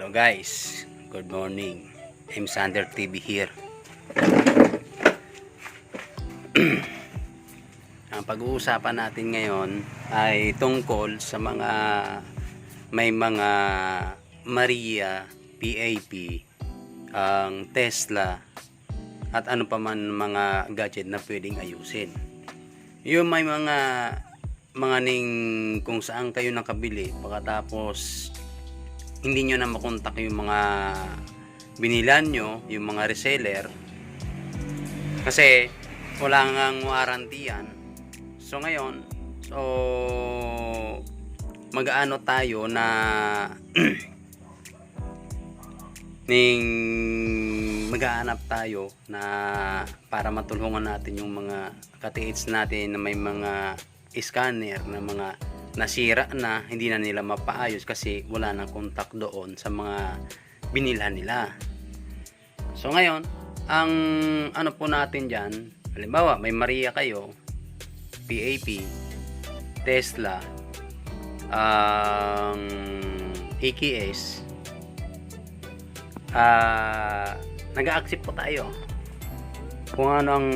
Hello guys, good morning. I'm Sander TV here. Ang pag-uusapan natin ngayon ay tungkol sa may mga Maria, PAP, ang Tesla at ano pa man mga gadget na pwedeng ayusin. Yung may mga ning kung saan kayo nakabili pagkatapos hindi nyo na makontak yung mga binilan nyo, yung mga reseller kasi wala ngang warranty yan. So ngayon, mag-aano tayo na mag-aanap tayo na para matulungan natin yung mga katiits natin na may mga scanner na mga nasira na, hindi na nila mapaayos kasi wala nang contact doon sa mga binilhan nila. So ngayon, ang ano po natin dyan, halimbawa may Maria kayo, PAP, Tesla, AKS, nag-a-accept po tayo kung ano ang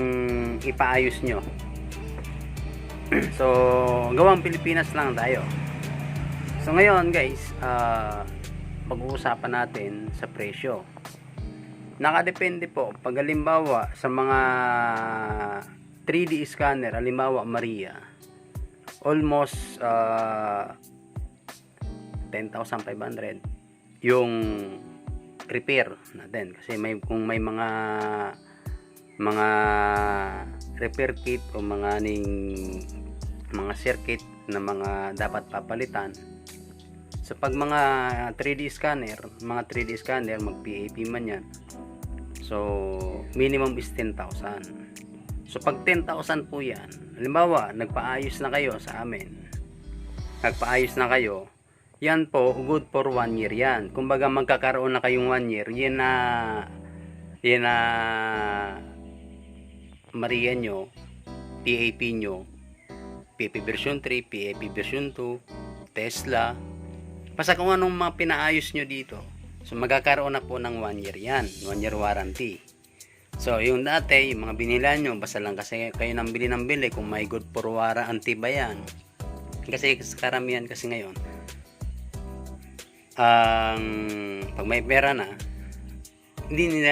ipaayos nyo. So gawang Pilipinas lang tayo. So ngayon guys, pag-uusapan natin sa presyo. Nakadepende po pag halimbawa sa mga 3D scanner, halimbawa Maria, almost 10,500 yung repair natin kasi kung may mga repair kit o mga circuit na mga dapat papalitan. So pag mga 3D scanner mag PAP man yan, so minimum is 10,000. So pag 10,000 po yan, halimbawa nagpaayos na kayo sa amin, yan po good for 1 year yan. Kumbaga magkakaroon na kayong 1 year, yan na Maria nyo, PAP nyo, PAP version 3, PAP version 2, Tesla, basta kung anong mga pinaayos nyo dito. So magkakaroon na po ng 1 year yan, 1 year warranty. So yung dati, yung mga binilan nyo, basta lang kasi kayo nang bili kung may good for warranty ba yan. Kasi karamihan kasi ngayon, pag may pera na, hindi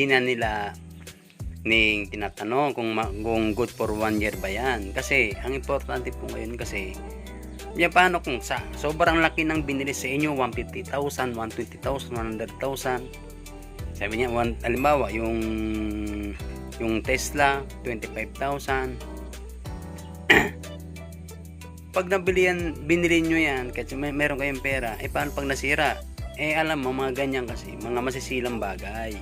na nila tinatanong kung good for 1 year ba yan. Kasi ang importante po ngayon kasi paano kung sobrang laki ng binili sa inyo, 150,000, 120,000, 100,000. Sabi niya, halimbawa yung Tesla 25,000. Pag binili nyo yan kasi meron kayong pera, paano pag nasira? Alam mo, mga ganyan kasi mga masisilang bagay.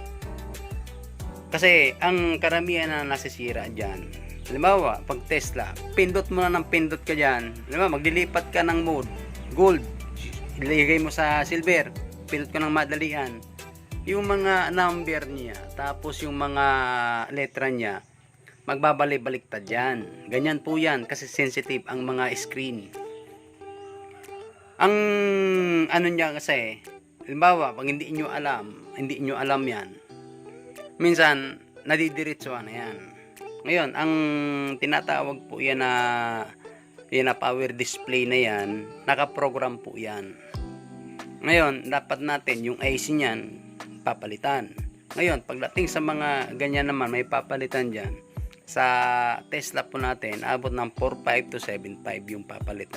Kasi ang karamihan na nasisira dyan, halimbawa pag Tesla, pindot mo na ng pindot ka dyan, halimbawa maglilipat ka ng mode gold, ilagay mo sa silver, pindot ka ng madalian, yung mga number niya tapos yung mga letra niya magbabalik-baliktad yan. Ganyan po yan kasi sensitive ang mga screen. Ang ano niya kasi, halimbawa pag hindi nyo alam yan, minsan nadidiretsuhan na yan. Ngayon, ang tinatawag po yan na power display na yan, nakaprogram po yan. Ngayon, dapat natin yung IC niyan papalitan. Ngayon, pagdating sa mga ganyan naman, may papalitan dyan. Sa Tesla po natin, abot ng 4.5 to 7.5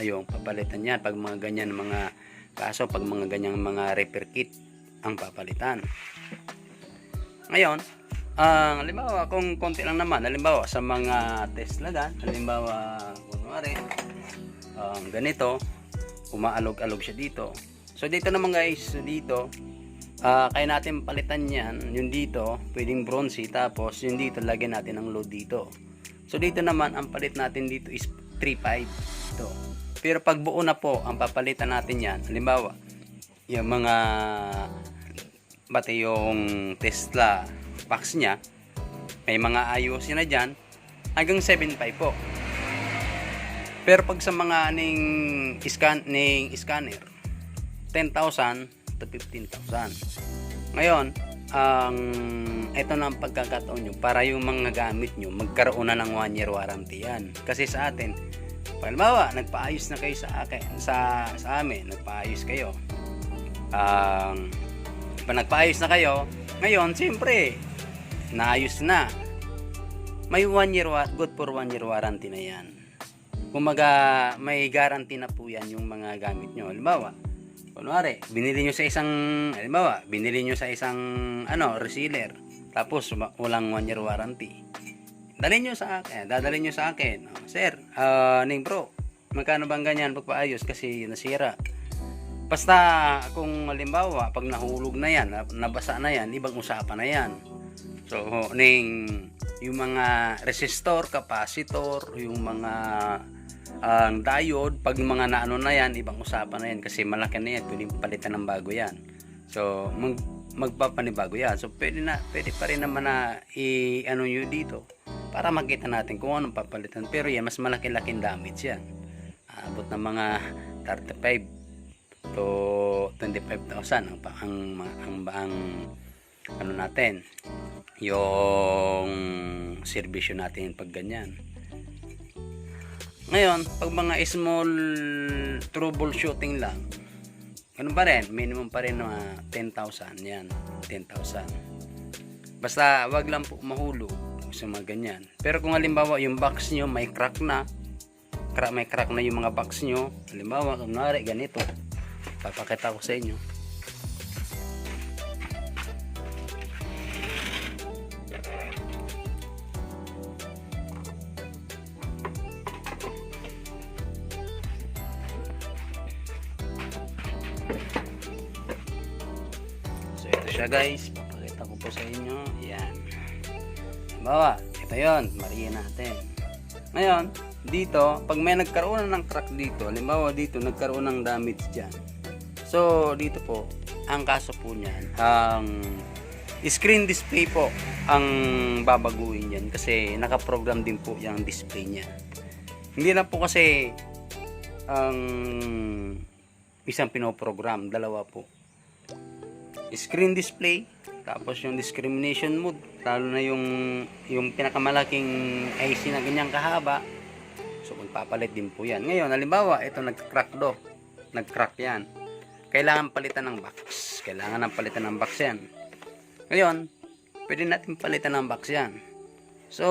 yung papalitan yan. Pag mga ganyan mga kaso, pag mga ganyang mga repair kit ang papalitan. Ngayon, halimbawa kung konti lang naman, halimbawa sa mga Tesla halimbawa kunwari ganito, umaalog-alog siya dito. So dito naman guys, dito kaya natin palitan yan, yung dito pwedeng bronze, tapos yung dito lagyan natin ng load dito. So dito naman ang palit natin dito is 3.5 ito. Pero pag buo na po ang papalitan natin yan, halimbawa yung mga yung Tesla box nya, may mga ayusin na dyan, hanggang 7.5 po. Pero pag sa mga scanner 10,000 to 15,000. Ngayon, ito na ang pagkakataon nyo para yung mga gamit nyo magkaroon na ng 1 year warranty yan. Kasi sa atin, halimbawa, nagpaayos na kayo sa amin, nagpaayos kayo. Nagpaayos na kayo, ngayon, siyempre, naayos na. May 1 year, good for 1 year warranty na yan. Kumaga, may guarantee na po yan yung mga gamit nyo. Halimbawa, kunwari, binili nyo sa isang reseller, tapos walang 1 year warranty. Dadalhin nyo sa akin. Sir, Ning bro, magkano bang ganyan pagpaayos kasi nasira? Basta kung halimbawa, pag nahulog na yan, nabasa na yan, ibang usapan na yan. So, yung mga resistor, capacitor, yung mga diode, pag mga naano na yan, ibang usapan na yan kasi malaki na yan, pwedeng palitan ng bago yan. So, magpapanibago yan. So, pwede pa rin naman na i-ano nyo dito para makita natin kung anong papalitan. Pero yan, mas malaki-laking damage yan. Abot ng mga 35 to 25,000 ang ano natin, yung serbisyo natin pag ganyan. Ngayon, pag mga small troubleshooting lang, ganun pa rin, minimum pa rin mga 10,000 yan, 10,000. Basta wag lang po mahulog sa mga ganyan. Pero kung halimbawa yung box nyo may crack na yung mga box nyo, halimbawa kunwari ganito, papakita ko sa inyo. Siya guys, papakita ko po sa inyo. Yan. Bawa, ito yon, mariin natin. Ngayon, dito, pag may nagkaroon ng crack dito, halimbawa dito, nagkaroon ng damage dyan. So, dito po, ang kaso po niyan, ang screen display po ang babaguhin yan kasi nakaprogram din po yung display niya. Hindi na po kasi ang isang pinoprogram, dalawa po. Screen display, tapos yung discrimination mode, lalo na yung pinakamalaking IC na ganyang kahaba, so magpapalit din po yan. Ngayon, halimbawa, ito nag-crack yan, kailangan palitan ng box, yan. Ngayon, pwede natin palitan ng box yan. So,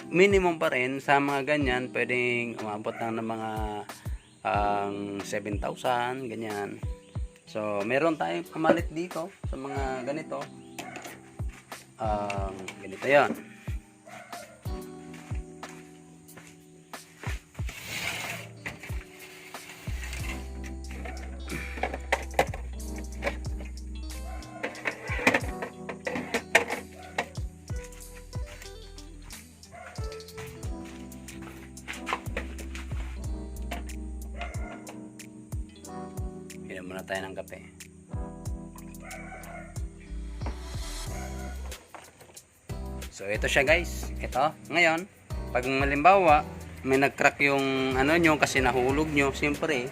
minimum pa rin sa mga ganyan, pwedeng umabot lang ng mga 7,000, ganyan. So, meron tayong pamalit dito sa mga ganito. Ganito yan. Inom muna tayo ng kape. So ito siya guys. Ito. Ngayon, pag malimbawa may nag-crack yung ano nyo kasi nahulog nyo, siyempre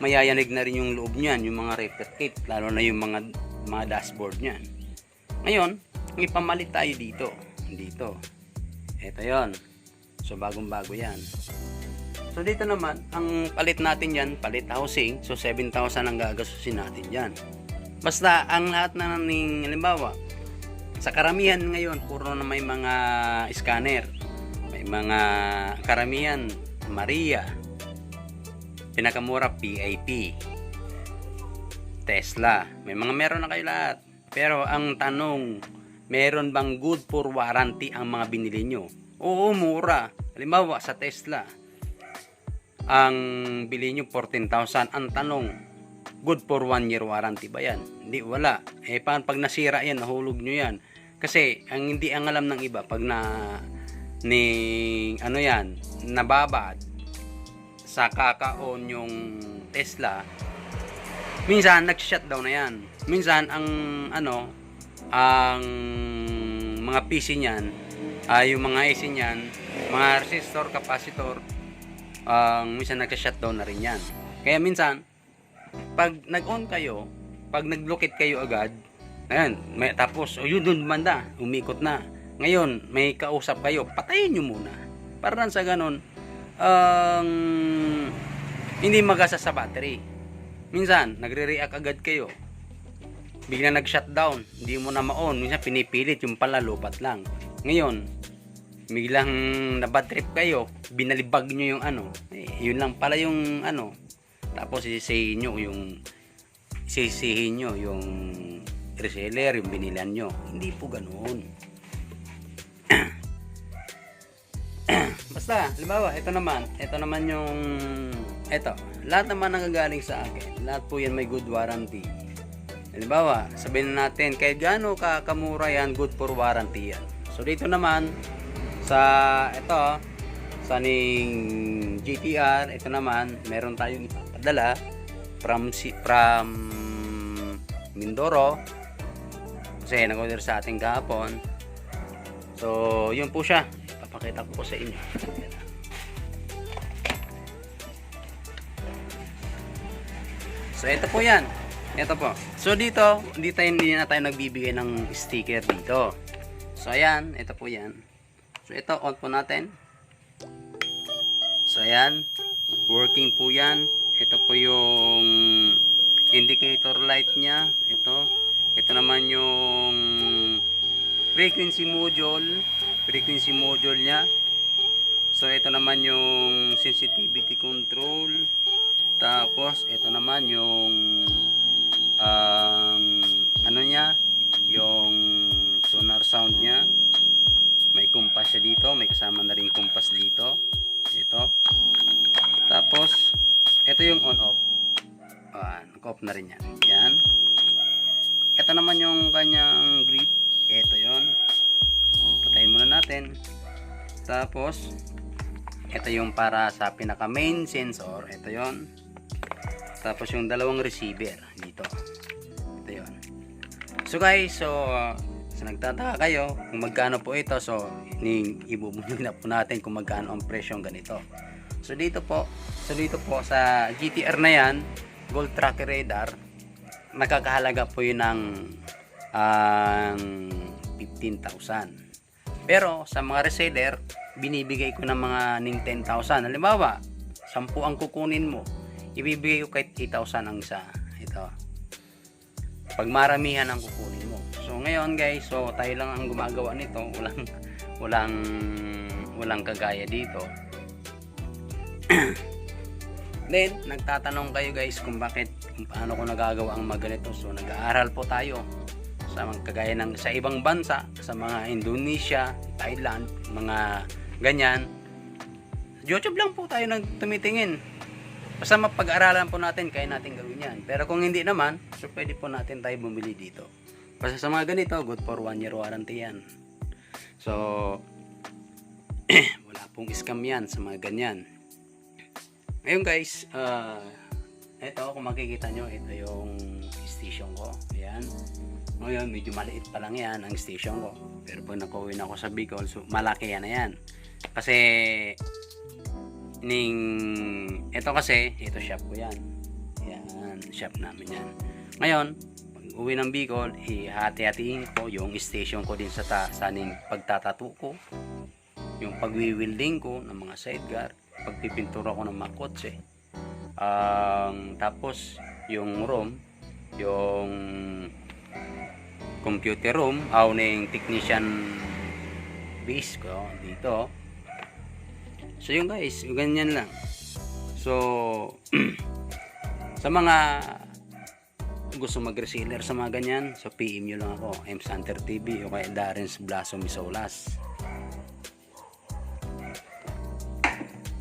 mayayanig na rin yung loob niyan, yung mga repair kit, lalo na yung mga dashboard niyan. Ngayon, ipamalit tayo dito. Ito 'yon. So bagong-bago 'yan. So dito naman, ang palit natin yan, palit housing, so 7,000 ang gagastusin natin yan. Basta ang lahat na ng halimbawa, sa karamihan ngayon, puro na may mga scanner, may mga karamihan, Maria, pinakamura PIP, Tesla, may mga meron na kayo lahat. Pero ang tanong, meron bang good for warranty ang mga binili nyo? Oo, mura. Halimbawa sa Tesla, ang bili nyo 14,000. Ang tanong, good for 1 year warranty ba yan? Hindi, wala. Pag nasira yan, nahulog nyo yan. Kasi ang hindi ang alam ng iba, pag nababad sa kaka-on yung Tesla, minsan nag-shutdown na yan. Minsan ang mga PC niyan, yung mga IC niyan, mga resistor, capacitor, minsan nag-shutdown na rin yan. Kaya minsan, pag nag-on kayo, pag nag-locate kayo agad, ayan, tapos, yun dun banda, umikot na. Ngayon, may kausap kayo, patayin nyo muna. Para sa ganun, hindi magasa sa battery. Minsan, nagre-react agad kayo. Bigla nag-shutdown, hindi mo na ma-on. Minsan, pinipilit, yung pala, lupat lang. Ngayon, biglang na-bad trip kayo, binalibag nyo yung yun lang pala yung tapos sisihin nyo yung reseller, yung binilan nyo. Hindi po ganoon. Basta, halimbawa, ito naman yung lahat naman nanggagaling sa akin, lahat po yan may good warranty. Halimbawa, sabihin natin kahit gaano kamura yan, good for warranty yan. So dito naman sa ning GTR, ito naman meron tayong ipapadala from Mindoro kasi nag-order sa ating kahapon. So yun po siya, ipapakita ko po sa inyo. So ito po yan, ito po. So dito hindi na tayo nagbibigay ng sticker dito. So ayan, ito po yan. So ito, on po natin. So ayan, working po yan. Ito po yung indicator light nya. Ito naman yung frequency module nya. So ito naman yung sensitivity control. Tapos ito naman yung yung sonar sound nya. May compass siya dito, may kasama na rin compass dito. Ito. Tapos ito yung on off. Off na rin yan. Yan. Ito naman yung kanyang grip. Ito yon. Patayin muna natin. Tapos ito yung para sa pinaka main sensor. Ito yon. Tapos yung dalawang receiver dito. Ito yon. So guys, so nagtataka kayo kung magkano po ito, so ibubulong na po natin kung magkano ang presyong ganito. So dito po sa GTR na yan, Gold Tracker Radar, nakakahalaga po yun ng 15,000. Pero sa mga reseller, binibigay ko ng mga 10,000. Halimbawa, 10 ang kukunin mo, ibibigay ko kahit 8,000 ang isa. Ito. Pag maramihan ang kukunin mo. So ngayon guys, so tayo lang ang gumagawa nito, walang kagaya dito. Then nagtatanong kayo guys kung paano ko nagagawa ang mga ganito. So nag-aaral po tayo sa mga kagaya ng sa ibang bansa, sa mga Indonesia, Thailand, mga ganyan. YouTube lang po tayo tumitingin. Basta mapag-aralan po natin, kaya natin gawin yan. Pero kung hindi naman, so pwede po natin tayo bumili dito. Basta sa mga ganito, good for 1 year warranty yan. So, wala pong scam yan sa mga ganyan. Ngayon guys, ito kung makikita nyo, ito yung station ko. Ayan. Ngayon, medyo maliit pa lang yan ang station ko. Pero pag nakauwi na ako sa Bicol, so malaki yan na yan. Kasi, ito shop ko yan. Yan, shop namin yan. Ngayon, pag uwi ng Bicol, ihati-hatiin ko yung station ko din sa pagtatato ko, yung pagwi-welding ko ng mga sideguard, pagpipintura ko ng mga kotse, tapos yung room, yung computer room, ng technician base ko dito. So yung guys, ganyan lang. So sa mga gusto mag-reseller sa mga ganyan, so PM nyo lang ako, M. Santer TV o kaya Darren's Blaso Misolas.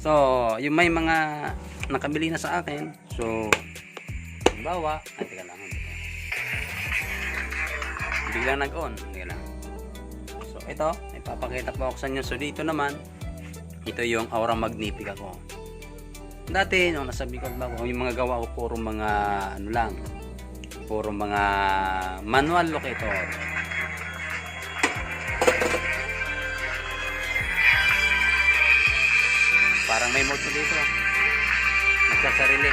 So yung may mga nakabili na sa akin, so halimbawa, teka lang, biglang nag-on, teka lang. So ito, ipapakita po ako sa inyo. So dito naman, ito yung Aura Magnifica ko. Dati nung nasa Bicol ba ko, yung mga gawa ko puro mga puro mga manual locator. Parang may mode dito. Nagsasarili.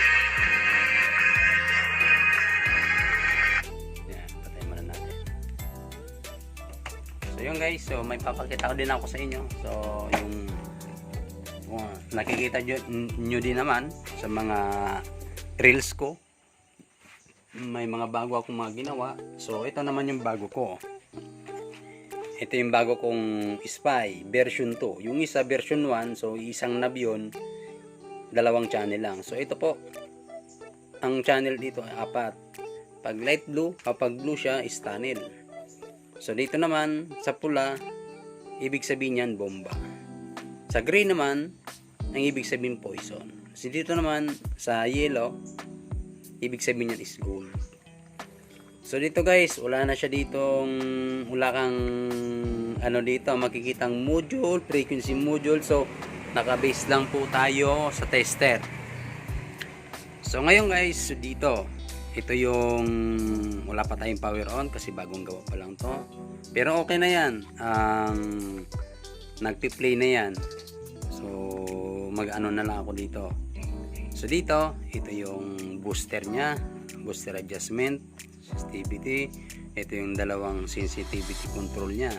So yun guys, so may papakita ko din ako sa inyo. So yung nakikita nyo din naman sa mga reels ko, may mga bago akong mga ginawa. So ito naman yung bago ko. Ito yung bago kong Spy version 2. Yung isa version 1, so isang knob yun, dalawang channel lang. So ito po, ang channel dito ay 4. Pag light blue, kapag blue siya is tunnel. So dito naman sa pula, ibig sabihin yan bomba. Sa green naman, ang ibig sabihin poison. So dito naman sa yellow, ibig sabihin yan is gold. So dito guys, wala na siya ditong, wala kang ano dito, makikitang module, frequency module. So naka-base lang po tayo sa tester. So ngayon guys, so dito, ito yung wala pa tayong power on kasi bagong gawa pa lang to. Pero okay na yan. Nagpi-play na yan. So mag-ano na lang ako dito. So dito, ito yung booster nya, booster adjustment, sensitivity. Ito yung dalawang sensitivity control nya.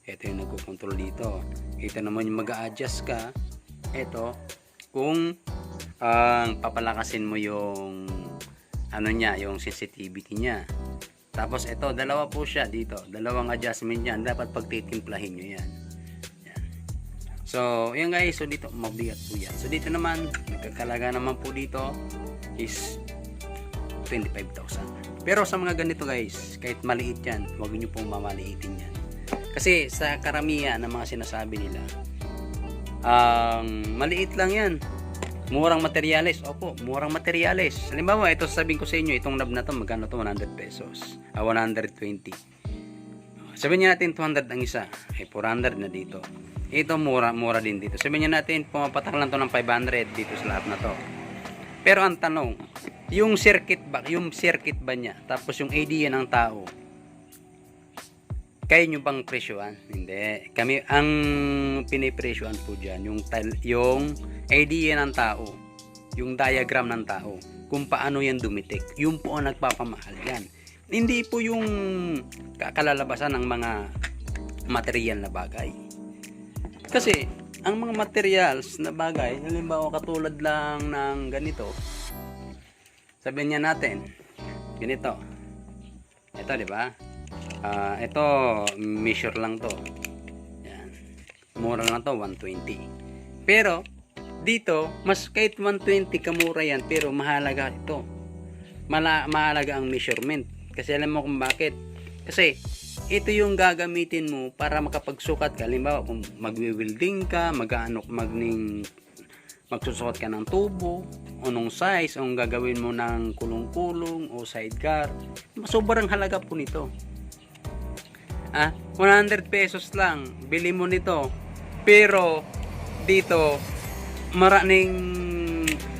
Ito yung nagko-control dito. Ito naman yung mag-a-adjust ka. Ito kung papalakasin mo yung ano nya, yung sensitivity nya. Tapos ito, dalawa po siya dito. Dalawang adjustment yan. Dapat pagtitimplahin nyo yan. Yan. So, yun guys. So, dito, mabigat po yan. So, dito naman, nagkakalaga naman po dito is 25,000. Pero sa mga ganito guys, kahit maliit yan, huwag nyo pong mamaliitin yan. Kasi sa karamihan ng mga sinasabi nila, maliit lang yan. Murang materyales. Opo, murang materyales. Halimbawa, ito sabihin ko sa inyo, itong knob na to, magkano to? 100 pesos. 120. Sabihin natin 200 ang isa. 400 na dito. Ito mura din dito. Sabihin natin, pumapatak lang to ng 500 dito sa lahat na to. Pero ang tanong, yung circuit ba niya, tapos yung ADA ng tao, kayo nyo bang presyoan? Hindi. Kami, ang pinipresyoan po dyan, yung ADA ng tao, yung diagram ng tao, kung paano yan dumitik. Yung po ang nagpapamahal yan. Hindi po yung kakalalabasan ng mga material na bagay. Kasi, ang mga materials na bagay, halimbawa katulad lang ng ganito, sabihin niya natin, ganito. Ito, di ba? Ito, measure lang to. Yan. Mura lang to, 120. Pero, dito, mas kahit 120 kamura yan, pero mahalaga ito. Mahalaga ang measurement. Kasi alam mo kung bakit. Kasi, ito yung gagamitin mo para makapagsukat ka. Halimbawa, kung magwi-welding ka, magsusukat ka ng tubo, o nung size, o gagawin mo ng kulong-kulong, o sidecar. Sobrang halaga po nito. 100 pesos lang, bili mo nito. Pero, dito, maraming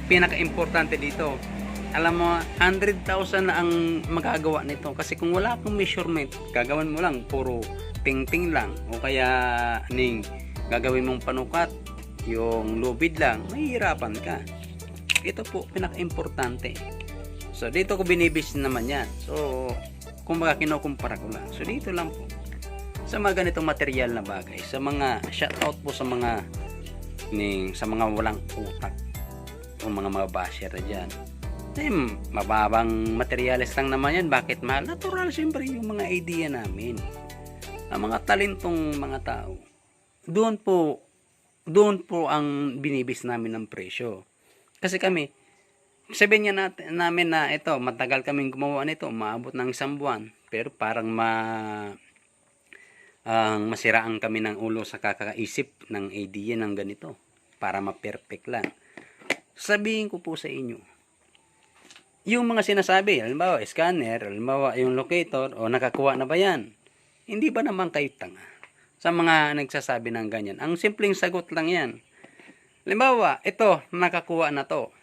pinaka-importante dito. Alam mo, 100,000 na ang magagawa nito. Kasi kung wala kang measurement, gagawin mo lang, puro ting-ting lang. O kaya, gagawin mong panukat, yung lubid lang, mahihirapan ka. Ito po, pinaka-importante. So, dito ko binibis naman yan. So, kung baka kinukumpara ko lang. So, dito lang po. Sa mga ganitong material na bagay, sa mga shoutout po sa mga walang utak o mga basher dyan. Mababang materials lang naman yan. Bakit mahal? Natural siyempre yung mga idea namin. Ang mga talentong mga tao. Doon po ang binibis namin ng presyo. Kasi kami, sabihin niya namin na ito, matagal kaming gumawa nito, maabot ng 1 buwan. Pero parang masiraan kami ng ulo sa kakaisip ng idea ng ganito para ma-perfect lang. Sabihin ko po sa inyo, yung mga sinasabi, halimbawa scanner, halimbawa yung locator, o nakakuha na ba yan? Hindi ba naman kayo tanga sa mga nagsasabi ng ganyan? Ang simpleng sagot lang yan. Halimbawa, ito, nakakuha na to.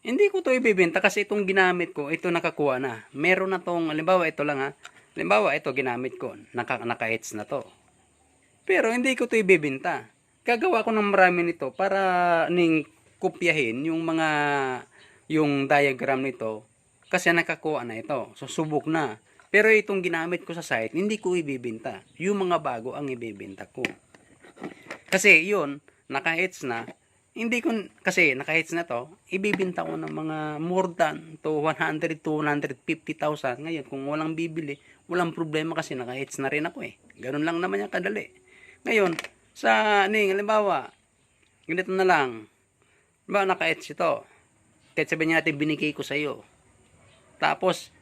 Hindi ko to ibibenta kasi itong ginamit ko, ito nakakuha na. Meron na tong, halimbawa ito lang halimbawa ito ginamit ko, naka-etch na to. Pero hindi ko to ibibenta. Gagawa ko ng marami nito para kopyahin yung diagram nito kasi nakakuha na ito. So subok na. Pero itong ginamit ko sa site, hindi ko ibibenta. Yung mga bago ang ibibenta ko. Kasi yun, naka-hits na. Hindi ko, kasi naka-hits na to, ibibenta ko ng mga more than to 100 to 150,000. Ngayon, kung walang bibili, walang problema kasi naka-hits na rin ako eh. Ganun lang naman yung kadali. Ngayon, sa, halimbawa, ganito na lang. Ba, naka-hits ito. Kahit sabihin natin, binigay ko sa iyo. Tapos,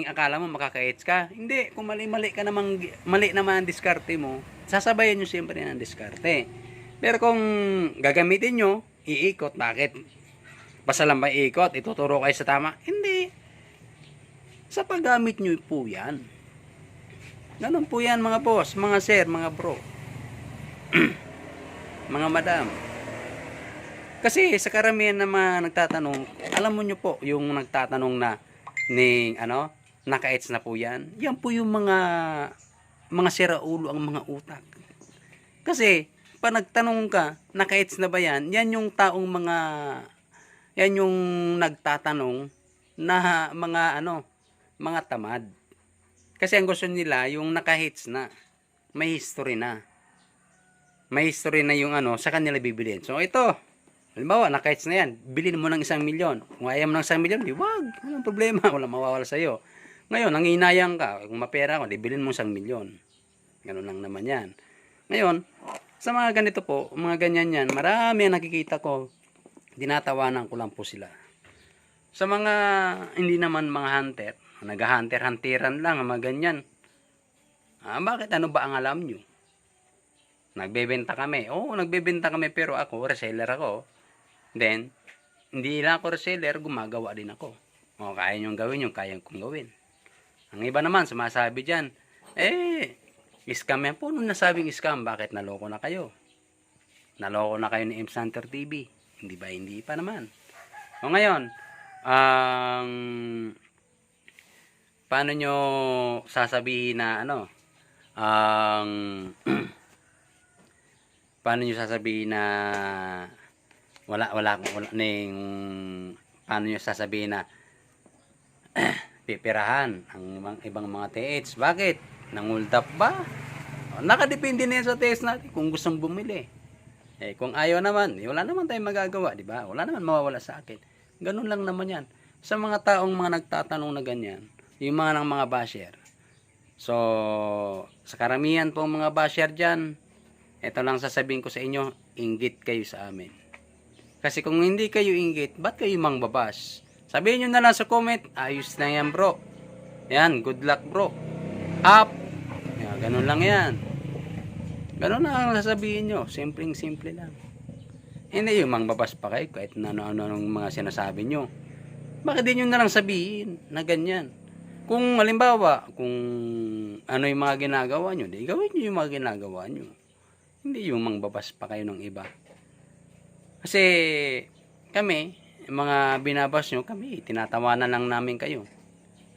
akala mo makaka-hits ka? Hindi, kung mali-mali ka namang, mali naman ang diskarte mo, sasabayan nyo siyempre ng diskarte. Pero kung gagamitin nyo, iikot. Bakit? Basta lang ba iikot? Ituturo kayo sa tama? Hindi. Sa paggamit nyo po yan. Ganun po yan mga boss, mga sir, mga bro. Mga madam. Kasi sa karamihan na mga nagtatanong, alam mo nyo po, yung nagtatanong na naka-hits na po yan. Yan po yung mga siraulo ang mga utak. Kasi, pag nagtanong ka, naka-hits na ba yan? Yan yung yan yung nagtatanong na mga tamad. Kasi ang gusto nila, yung naka-hits na, may history na. May history na yung sa kanila bibilin. So, ito, halimbawa, naka-hits na yan, bilhin mo ng 1,000,000. Kung ayaw mo ng 1,000,000, di wag, walang problema, walang mawawala sa'yo. Ngayon, nanginayang ka, kung mapera ko, di bilhin mo 1,000,000. Ganun lang naman yan. Ngayon, sa mga ganito po, mga ganyan yan, marami ang nakikita ko, dinatawanan ko lang po sila. Sa mga, hindi naman mga hunter, nag-hunter-hunteran lang, mga ganyan. Bakit ano ba ang alam nyo? Nagbebenta kami. Oo, nagbebenta kami, pero ako, reseller ako. Then, hindi lang ako reseller, gumagawa din ako. O, kaya nyong gawin yung kaya kong gawin. Ang iba naman, sumasabi dyan, scam yan po. Nung nasabing scam, bakit naloko na kayo? Naloko na kayo ni M. Santer TV. Hindi ba? Hindi pa naman. O ngayon, paano nyo sasabihin na paano nyo sasabihin na paano nyo sasabihin na pipirahan ang ibang mga TH? Bakit? Nang-hold up ba? Nakadepende na yan sa TH natin kung gustong bumili. Kung ayaw naman, wala naman tayong magagawa, di ba? Wala naman mawawala sa akin. Ganun lang naman yan. Sa mga taong mga nagtatanong na ganyan, yung mga ng mga basher. So, sa karamihan po mga basher dyan, ito lang sasabihin ko sa inyo, inggit kayo sa amin. Kasi kung hindi kayo inggit, ba't kayo mangbabas? Sabihin nyo na lang sa comment, ayos na yan bro. Yan, good luck bro. Up. Yan, ganun lang yan. Ganun na ang sasabihin nyo. Simpleng-simple lang. Hindi yung mangbabas pa kayo kahit ano-ano mga sinasabi nyo. Bakit din nyo na lang sabihin na ganyan? Kung halimbawa, kung ano yung mga ginagawa nyo, di gawin nyo yung mga ginagawa nyo. Hindi yung mangbabas pa kayo ng iba. Kasi kami, mga binabas nyo, kami, tinatawanan lang namin kayo.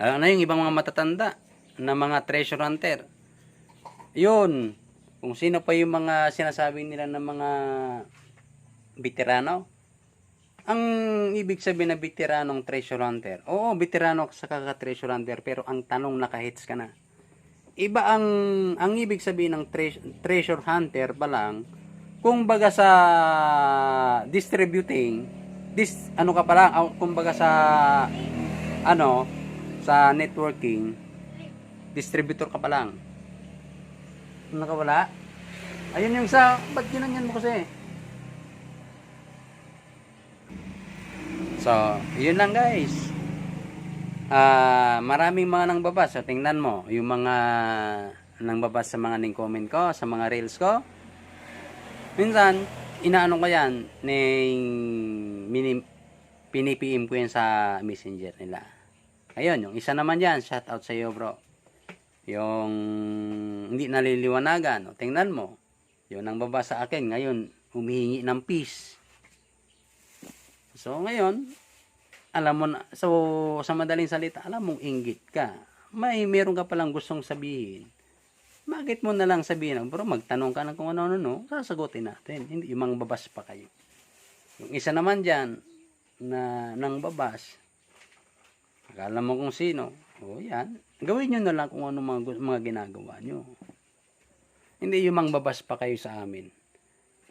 Ano yung ibang mga matatanda na mga treasure hunter? Yun, kung sino pa yung mga sinasabi nila ng mga veterano. Ang ibig sabihin na veteranong treasure hunter, oo, veterano sa kaka-treasure hunter, pero ang tanong nakahits ka na. Iba ang ibig sabihin ng treasure hunter pa lang, kung baga sa distributing, ano ka pa lang, kung baga sa sa networking, distributor ka pa lang. Nakawala? Ayun yung ba't ginanyan mo kasi? So, yun lang guys. Maraming mga nangbabas. So, tingnan mo, yung mga nangbabas sa mga comment ko, sa mga reels ko. Minsan, inaano ko yan, pinipim ko yan sa messenger nila. Ayun, yung isa naman yan, shout out sa iyo bro. Yung hindi naliliwanagan, tingnan mo. Yun ang baba sa akin, ngayon, humihingi ng peace. So, ngayon, alam mo na, so, sa madaling salita, alam mong inggit ka. Meron ka palang gustong sabihin. Bakit mo na lang sabihin, bro, magtanong ka na kung ano-ano, sasagutin natin. Hindi, yung mga babas pa kayo. Yung isa naman dyan, na nang babas, akala mo kung sino, O yan, gawin nyo na lang kung ano mga ginagawa nyo. Hindi yung mangbabas pa kayo sa amin.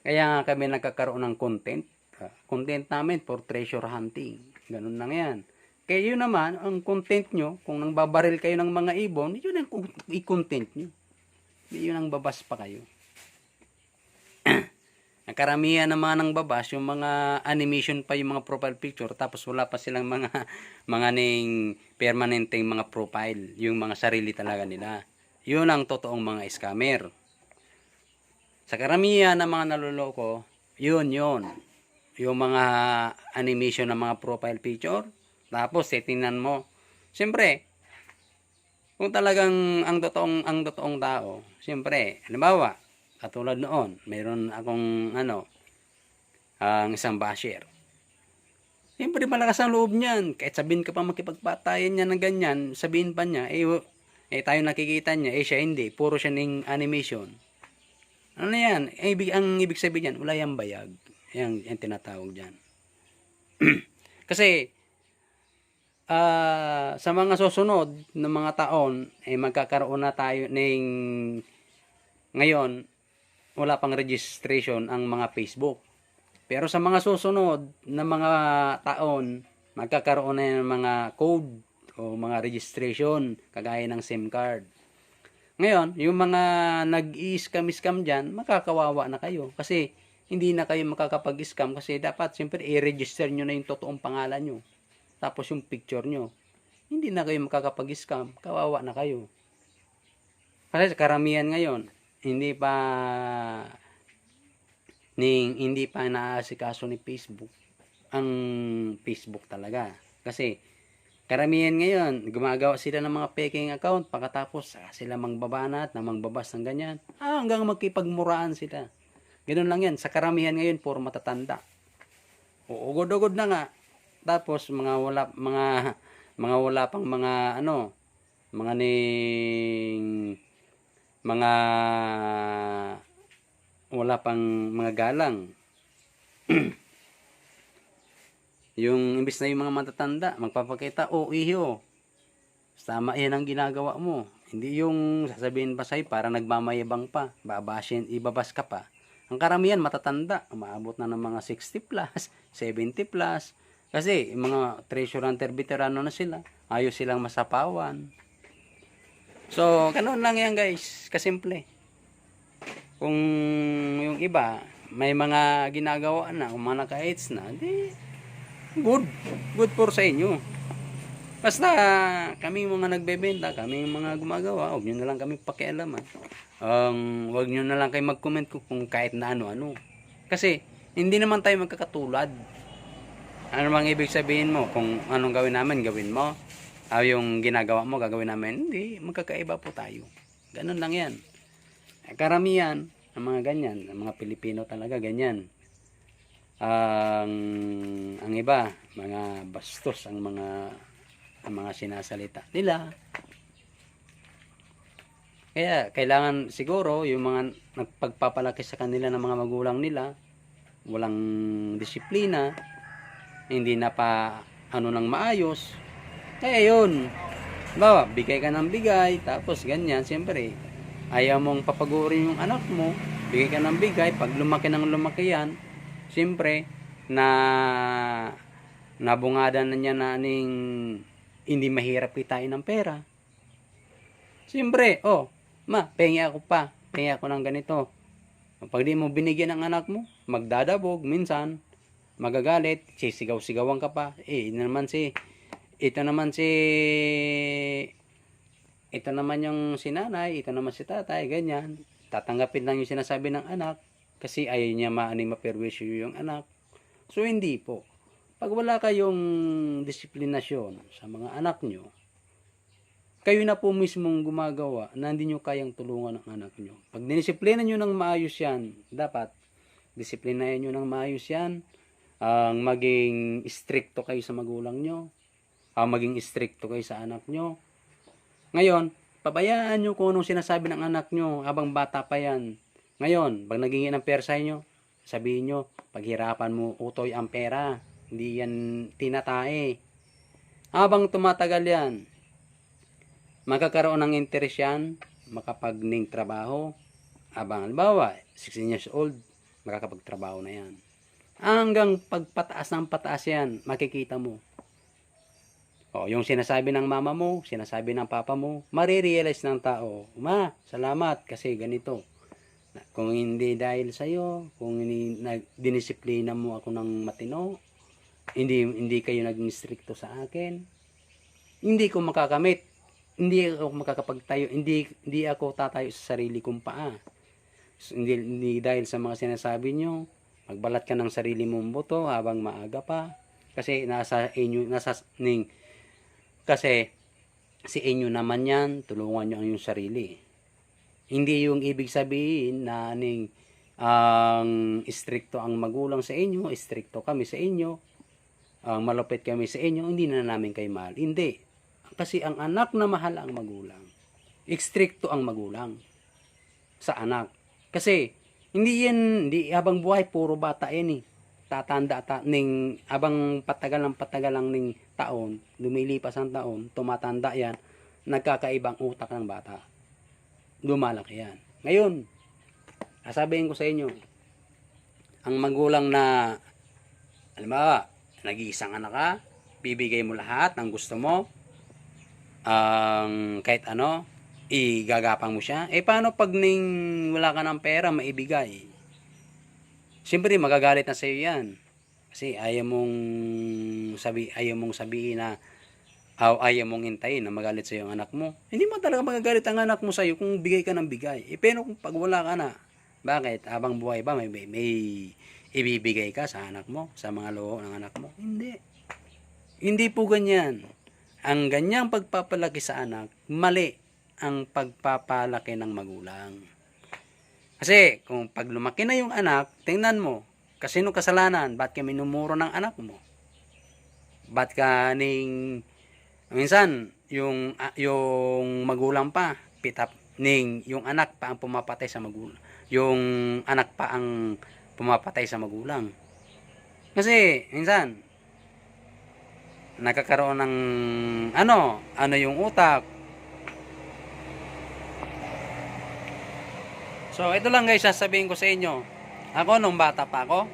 Kaya nga kami nagkakaroon ng content. Content namin for treasure hunting. Ganun lang yan. Kaya yun naman, ang content nyo, kung nang babaril kayo ng mga ibon, yun ang i-content nyo. Hindi yun ang babas pa kayo. Ang karamihan naman ng babas, yung mga animation pa yung mga profile picture, tapos wala pa silang mga ning permanenteng mga profile, yung mga sarili talaga nila. Yun ang totoong mga scammer. Sa karamihan ng mga naloloko, yun. Yung mga animation ng mga profile picture, tapos tingnan mo. Siyempre, kung talagang ang totoong tao, siyempre, halimbawa, katulad noon, mayroon akong ang isang basher. Siyempre malakas ang loob niyan. Kahit sabihin ka pa makipagpatayan niya ng ganyan, sabihin pa niya, tayo nakikita niya, siya hindi. Puro siya ng animation. Ano yan? Ang ibig sabihin niyan, wala yung bayag. Yan tinatawag dyan. Kasi, sa mga susunod na mga taon, magkakaroon na tayo ngayon, wala pang registration ang mga Facebook. Pero sa mga susunod na mga taon, magkakaroon na ng mga code o mga registration, kagaya ng SIM card. Ngayon, yung mga nag-i-scam dyan, makakawawa na kayo. Kasi hindi na kayo makakapag-scam kasi dapat siyempre i-register nyo na yung totoong pangalan nyo. Tapos yung picture nyo. Hindi na kayo makakapag-scam, kawawa na kayo. Kasi karamihan ngayon, hindi pa naaasikaso ni Facebook ang Facebook talaga. Kasi karamihan ngayon, gumagawa sila ng mga peking account pagkatapos sila mangbabanat na mangbabas ng ganyan. Hanggang magkipagmuraan sila. Ganoon lang yan. Sa karamihan ngayon, puro matatanda. Ugod-ugod na nga. Tapos mga wala pang wala pang mga galang. Yung imbis na yung mga matatanda, magpapakita, iho, tama yan ang ginagawa mo. Hindi yung sasabihin pa sa'yo para nagmamayabang pa, ibabas ka pa. Ang karamihan matatanda, umaabot na ng mga 60 plus, 70 plus. Kasi mga treasure hunter veterano na sila, ayos silang masapawan. So, ganoon lang yan guys, kasimple. Kung yung iba, may mga ginagawa na, kung mga naka-AIDS na, di, good for sa inyo. Basta kami mga nagbebenta, kami mga gumagawa, huwag nyo na lang kami pakialaman. Huwag nyo na lang kayo mag-comment kung kahit na ano-ano. Kasi, hindi naman tayo magkakatulad. Ano bang ibig sabihin mo? Kung anong gawin namin, gawin mo. Yung ginagawa mo, gagawin namin. Hindi, magkakaiba po tayo. Ganun lang yan. Karamihan, ang mga ganyan, ang mga Pilipino talaga, ganyan. Ang iba, mga bastos ang mga sinasalita nila. Kaya, kailangan siguro, yung mga nagpagpapalaki sa kanila ng mga magulang nila, walang disiplina, hindi na pa nang maayos. Kaya yun, bigay ka ng bigay, tapos ganyan, siyempre, ayaw mong papagurin yung anak mo, bigay ka ng bigay, pag lumaki ng lumaki yan, siyempre, nabungadan na niya na hindi mahirap kitain ng pera. Siyempre, pengi ako ng ganito. Pag di mo binigyan ng anak mo, magdadabog, minsan, magagalit, sisigaw-sigawan ka pa. Ito naman yung sinanay, ito naman si tatay, ganyan. Tatanggapin lang yung sinasabi ng anak kasi ayaw niya ma-perwisyo yung anak. So, hindi po. Pag wala kayong disiplinasyon sa mga anak nyo, kayo na po mismong gumagawa na hindi nyo kayang tulungan ng anak nyo. Pag dinisiplina nyo ng maayos yan, dapat disiplinahin nyo ng maayos yan, maging stricto kayo sa magulang nyo, maging stricto kayo sa anak nyo. Ngayon, pabayaan nyo kung anong sinasabi ng anak nyo habang bata pa yan. Ngayon, pag naging ng pera sa inyo, sabihin nyo, paghirapan mo, utoy ang pera. Hindi yan tinatae. Habang tumatagal yan, Magkakaroon ng interest yan, makapagning trabaho. Abang, halimbawa, 16 years old, makakapagtrabaho na yan. Hanggang pagpataas ng pataas yan, makikita mo. O, yung sinasabi ng mama mo, sinasabi ng papa mo, marirealize ng tao, ma, salamat kasi ganito. Kung hindi dahil sa'yo, kung hindi dinisiplina mo ako ng matino, hindi kayo naging stricto sa akin, hindi ko makakamit, hindi ako makakapagtayo, hindi ako tatayo sa sarili kong paa. Hindi dahil sa mga sinasabi nyo, magbalat ka ng sarili mong buto habang maaga pa. Kasi kasi si inyo naman yan, tulungan nyo ang yung sarili. Hindi yung ibig sabihin na ang stricto ang magulang sa inyo, stricto kami sa inyo, malupit kami sa inyo, hindi na namin kayo mahal. Hindi. Kasi ang anak na mahal ang magulang. Stricto ang magulang sa anak. Kasi hindi habang buhay puro bata yan eh. Tatanda habang patagal lang ning taon, lumilipas ang taon, tumatanda yan, nagkakaibang utak ng bata. Lumalaki yan. Ngayon, sasabihin ko sa inyo, ang magulang na, halimbawa, nag-iisang anak ka, bibigay mo lahat ng gusto mo, kahit ano, igagapang mo siya. Paano pag wala ka ng pera maibigay? Siyempre magagalit na sa iyo yan. Kasi ayaw mong sabihin na ayaw mong hintayin na magalit sa iyo ang anak mo. Hindi mo talaga magagalit ang anak mo sa iyo kung bigay ka ng bigay. Pero kung pag wala ka na, bakit? Habang buhay ba may ibibigay ka sa anak mo, sa mga loob ng anak mo? Hindi. Hindi po ganyan. Ang ganyang pagpapalaki sa anak, mali ang pagpapalaki ng magulang. Kasi kung pag lumaki na yung anak, tingnan mo, kasi nung kasalanan, ba't ka minumuro ng anak mo? Ba't ka minsan, yung magulang pa, yung anak pa ang pumapatay sa magulang. Yung anak pa ang pumapatay sa magulang. Kasi, minsan, nakakaroon ng ano yung utak. So, ito lang guys, sasabihin ko sa inyo. Ako, nung bata pa ako,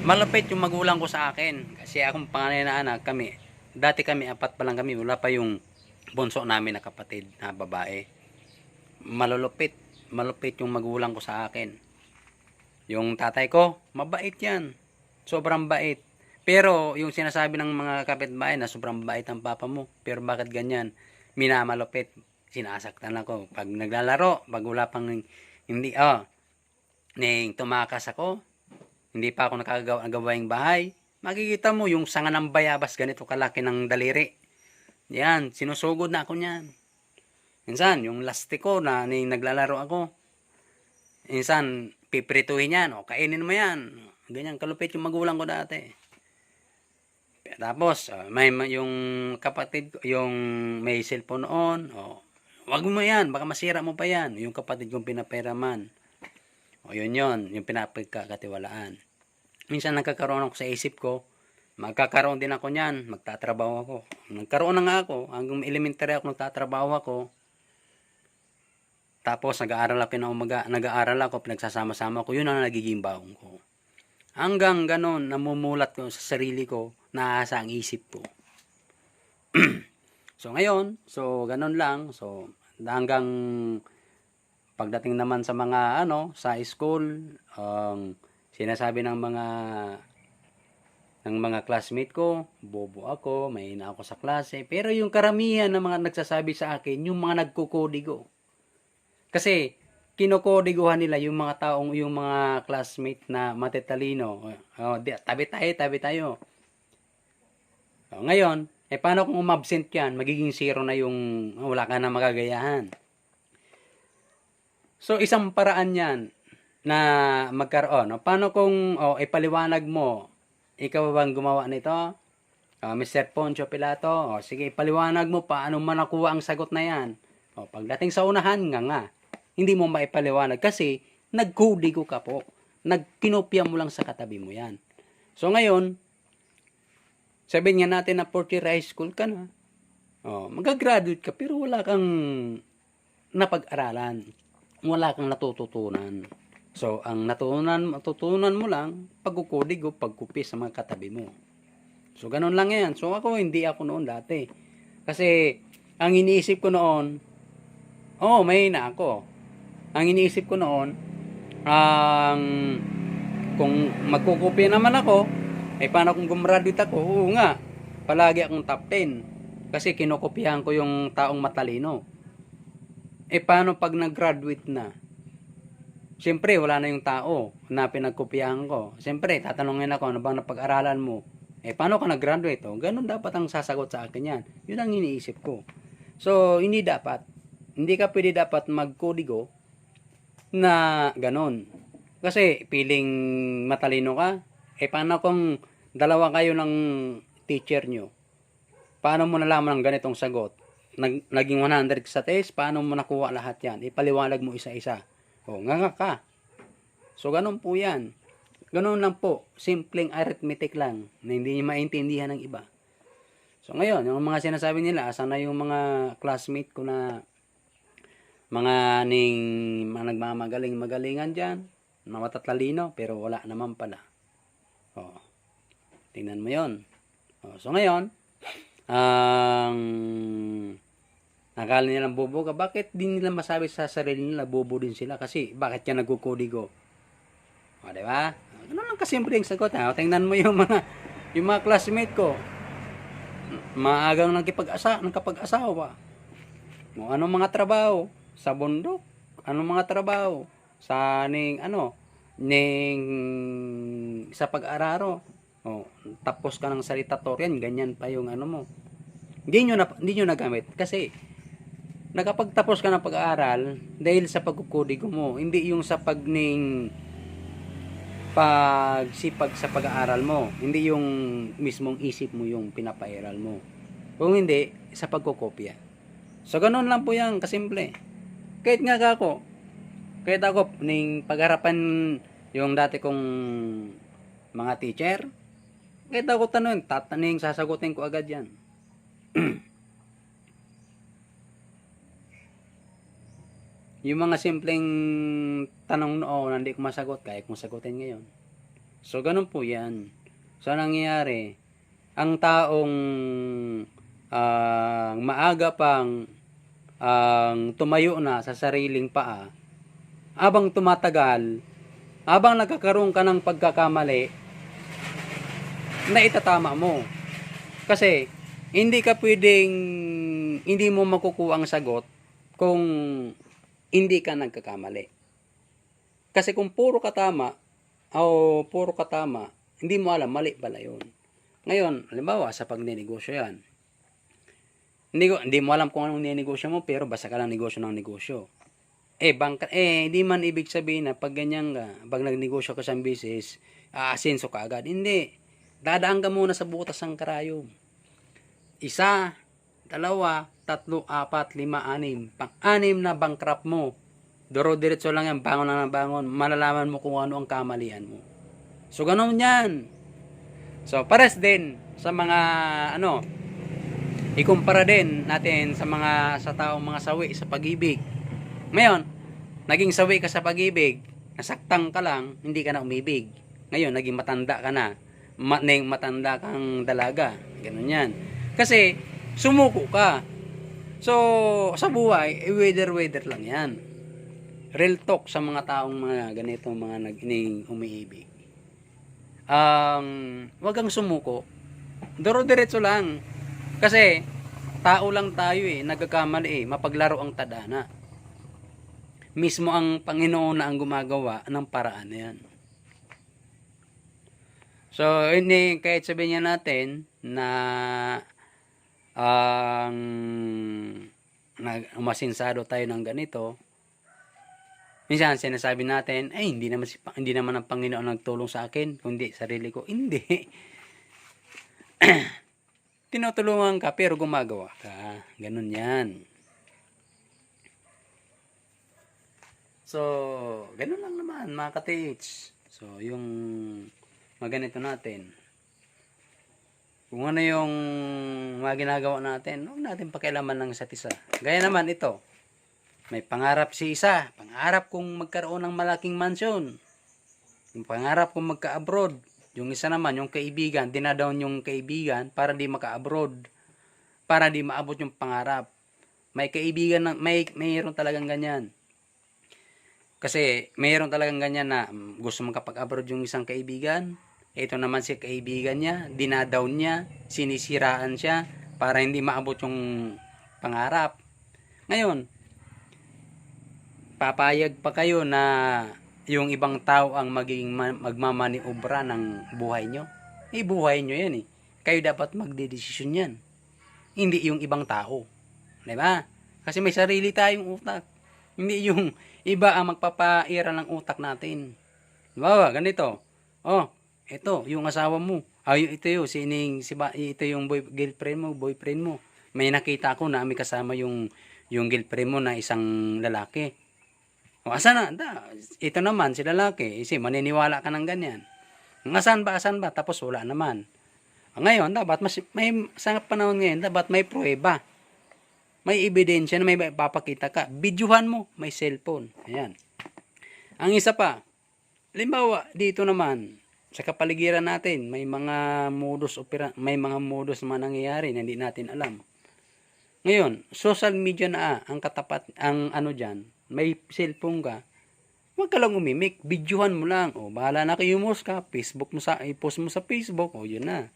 malapit yung magulang ko sa akin. Kasi akong panganay na anak, dati kami, 4 pa lang kami, wala pa yung bunso namin na kapatid na babae. Malupit yung magulang ko sa akin. Yung tatay ko, mabait yan. Sobrang bait. Pero, yung sinasabi ng mga kapitbahay na sobrang bait ang papa mo, pero bakit ganyan? Minamalupit. Sinasaktan ako. Pag naglalaro, pag wala pang tumakas ako, hindi pa ako nakagawa ng gawaing bahay, makikita mo yung sanga ng bayabas, ganito kalaki ng daliri. Yan, sinusugod na ako niyan. Minsan, yung lastiko na naglalaro ako, minsan, piprituhin yan, kainin mo yan. Ganyan, kalupit yung magulang ko dati. Tapos, may yung kapatid ko, yung may cellphone noon, wag mo yan, baka masira mo pa yan. Yung kapatid kong pinaperaman. Yun, yung pinapagkakatiwalaan. Minsan nagkakaroon ako sa isip ko, magkakaroon din ako niyan, magtatrabaho ako. Nagkaroon na nga ako, hanggang elementary ako, nagtatrabaho ako. Tapos nag-aaral ako, pinagsasama-sama ko, yun ang nagiging baong ko. Hanggang ganon, namumulat ko sa sarili ko, naasa ang isip ko. So ngayon, ganon lang. So hanggang pagdating naman sa mga sa school, sinasabi ng mga classmate ko, bobo ako, mahina ako sa klase. Pero yung karamihan ng mga nagsasabi sa akin, yung mga nagkukodigo. Kasi kinokodigohan nila yung mga classmate na matitalino. Tabi tayo. Ngayon, paano kung umabsent yan? Magiging 0 na yung wala ka na magagayahan. So, isang paraan yan na magkaroon. Paano kung ipaliwanag mo, ikaw bang gumawa nito? Mr. Poncio Pilato, sige, ipaliwanag mo paano man nakuha ang sagot na yan. Pagdating sa unahan, nga. Hindi mo maipaliwanag kasi nagkudigo ka po. Nagkinopya mo lang sa katabi mo yan. So, ngayon, sabihin nga natin na 4th year high school ka na. Oh, magagraduate ka pero wala kang napag-aralan. Wala kang natututunan. So, ang matutunan mo lang, pagkukudig o pagkupi sa mga katabi mo. So, ganun lang yan. So, hindi ako noon dati. Kasi, ang iniisip ko noon, may na ako. Ang iniisip ko noon, ang kung magkukupi naman ako, paano kung gumraduate ako? Oo nga, palagi akong top 10. Kasi kinukupihan ko yung taong matalino. Paano pag nag-graduate na? Siyempre, wala na yung tao na pinagkupihan ko. Siyempre, tatanungin ako, ano bang napag-aralan mo? Paano ka nag-graduate? Ganun dapat ang sasagot sa akin yan. Yun ang iniisip ko. So, hindi ka pwede dapat magkodigo na ganun. Kasi, piling matalino ka. Paano kung dalawa kayo ng teacher nyo? Paano mo nalaman ang ganitong sagot? Naging 100 sa test, paano mo nakuha lahat yan? Ipaliwanag mo isa-isa. Nga ka. So, ganun po yan. Ganun lang po. Simpleng arithmetic lang na hindi niya maintindihan ng iba. So, ngayon, yung mga sinasabi nila, asan na yung mga classmate ko na mga nagmamagaling-magalingan dyan, na matatalino, pero wala naman pala. Tingnan mo yon. So, ngayon, akala nilang bobo ka. Bakit di nila masabi sa sarili nila bobo din sila? Kasi bakit yan nagkukodigo? Diba? Ano lang kasimple yung sagot. Tingnan mo yung mga classmate ko. Maagang nagkapag-asawa. Anong mga trabaho? Sa bundok. Anong mga trabaho? Sa sa pag-araro. Tapos ka ng salitatorian, ganyan pa yung mo. Hindi nyo nagamit kasi nakapagtapos ka ng pag-aaral dahil sa pagkukodigo mo, hindi yung sa pagsipag sa pag-aaral mo, hindi yung mismong isip mo yung pinapairal mo, kung hindi sa pagkokopya. So ganun lang po yan, kasimple. Kahit ako ning pagharapan yung dati kong mga teacher, kahit ako tataning sasagutin ko agad yan. Yung mga simpleng tanong noon, hindi ko masagot, kaya kong sagutin ngayon. So, ganun po yan. So, nangyayari, ang taong maaga pang tumayo na sa sariling paa, habang tumatagal, habang nagkakaroon ka ng pagkakamali, na itatama mo. Kasi, hindi mo makukuha ang sagot kung hindi ka nagkakamali. Kasi kung puro ka tama, hindi mo alam, mali pala yun. Ngayon, halimbawa, sa pagninegosyo yan. Hindi mo alam kung anong ninegosyo mo, pero basta ka lang negosyo ng negosyo. Hindi man ibig sabihin na pag ganyan ka, pag nagnegosyo ka sa business, aasenso ka agad. Hindi. Dadaan ka muna sa butas ng karayom. 1, 2, 3, 4, 5, 6. Pang-6 na bankrupt mo. Duro-diretso lang yan, bangon na bangon. Malalaman mo kung ano ang kamalian mo. So, ganun yan. So, pares din sa mga, ikumpara din natin sa taong mga sawi sa pag-ibig. Ngayon, naging sawi ka sa pag-ibig, nasaktan ka lang, hindi ka na umibig. Ngayon, naging matanda ka na. Matanda kang dalaga. Ganun yan. Kasi, sumuko ka. So, sa buhay, weather lang yan. Real talk sa mga taong mga ganitong mga umiibig. Wag kang sumuko. Duro-diretso lang. Kasi, tao lang tayo nagkakamali mapaglaro ang tadhana. Mismo ang Panginoon na ang gumagawa ng paraan na yan. So, hindi, kahit sabihin niya natin na umasinsado tayo ng ganito, minsan sinasabi natin, hindi naman ang Panginoon nagtulong sa akin, kundi sarili ko. Hindi. Tinutulungan ka pero gumagawa ka. Ganun yan. So, ganun lang naman mga ka-teach. So, yung maganito natin. Kung ano yung mga ginagawa natin, huwag natin pakialaman ng isa't isa. Gaya naman ito, may pangarap si isa, pangarap kong magkaroon ng malaking mansyon. Yung pangarap kong magka-abroad. Yung isa naman, yung kaibigan, dinadown yung kaibigan para di maka-abroad. Para di maabot yung pangarap. May kaibigan, mayroon talagang ganyan. Kasi mayroon talagang ganyan na gusto makapag-abroad yung isang kaibigan. Ito naman si kaibigan niya, dinadown niya, sinisiraan siya para hindi maabot yung pangarap. Ngayon, papayag pa kayo na yung ibang tao ang magiging magmamaniobra ng buhay nyo? Buhay nyo yan eh. Kayo dapat magdedesisyon yan. Hindi yung ibang tao. Diba? Kasi may sarili tayong utak. Hindi yung iba ang magpapaira ng utak natin. Diba? Ganito. Oh, ito, yung asawa mo. Ito ito yung girlfriend mo, boyfriend mo. May nakita ko na may kasama yung girlfriend mo na isang lalaki. O, asan na? Ito naman, si lalaki. Maniniwala ka ng ganyan. Asan ba? Tapos wala naman. Ngayon, dapat sa panahon ngayon, dapat may pruweba. May ebidensya na may papakita ka. Bidyuhan mo, may cellphone. Ayan. Ang isa pa, limbawa, dito naman, sa kapaligiran natin, may mga modus na nangyayari na hindi natin alam. Ngayon, social media na ang katapat, ang ano dyan, may cellphone ka, huwag ka lang umimik, bidyuhan mo lang. O, bahala na kayo ka, i-post mo sa Facebook, o yun na.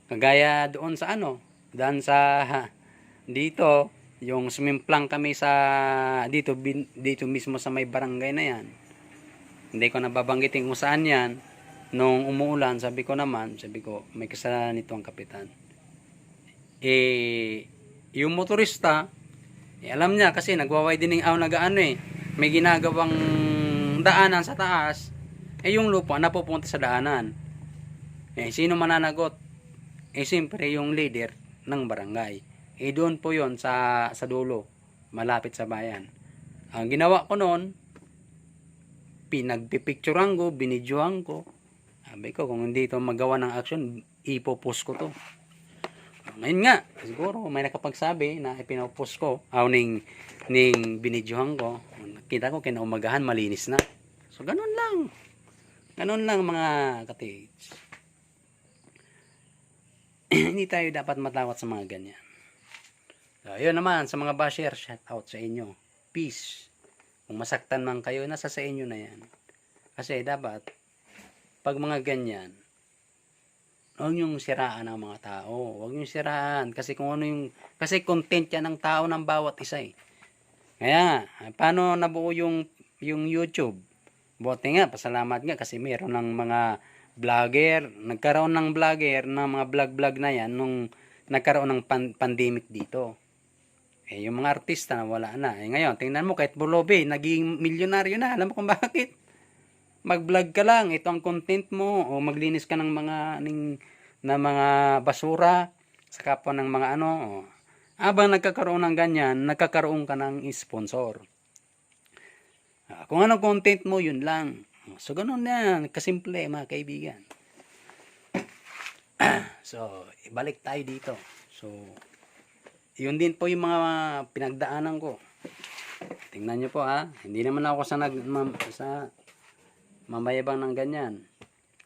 Kagaya doon sa dito, yung sumimplang kami dito mismo sa may barangay na yan. Hindi ko nababanggitin kung saan yan. Nung umuulan, sabi ko, may kasalanan nito ang kapitan. Yung motorista, alam niya kasi nagwa-widening out may ginagawang daanan sa taas, yung lupa napupunta sa daanan. Sino mananagot? Siyempre yung leader ng barangay. Doon po yon sa dulo, malapit sa bayan. Ang ginawa ko noon, pinagpipicturean ko, binidyohan ko. Sabi ko, kung hindi ito magawa ng action, ipopost ko to. Ngayon nga, siguro may nakapagsabi na ipinopost ko, ning binidyohan ko. Nakita ko, kinaumagahan, malinis na. So, ganun lang. Ganun lang mga katids. Hindi tayo dapat matakot sa mga ganyan. So, yun naman, sa mga basher, shout out sa inyo. Peace. Kung masaktan man kayo, nasa sa inyo na yan. Kasi dapat, pag mga ganyan, huwag yung siraan ang mga tao. Huwag yung siraan. Kasi kasi content yan ng tao ng bawat isa eh. Kaya, paano nabuo yung YouTube? Buti nga, pasalamat nga kasi meron ng mga vlogger, nagkaroon ng vlogger ng mga vlog na yan nung nagkaroon ng pandemic dito. Yung mga artista na wala na. Ngayon, tingnan mo, kahit Bulobe, naging milyonaryo na. Alam mo kung bakit? Mag-vlog ka lang, ito ang content mo, o maglinis ka ng mga basura sa kapwa ng mga Abang nagkakaroon ng ganyan, nagkakaroon ka ng sponsor. Kung ano content mo, yun lang. So, ganun yan. Kasimple, mga kaibigan. So, ibalik tayo dito. So, yun din po yung mga pinagdaanan ko. Tingnan nyo po Hindi naman ako sa mamayabang ng ganyan.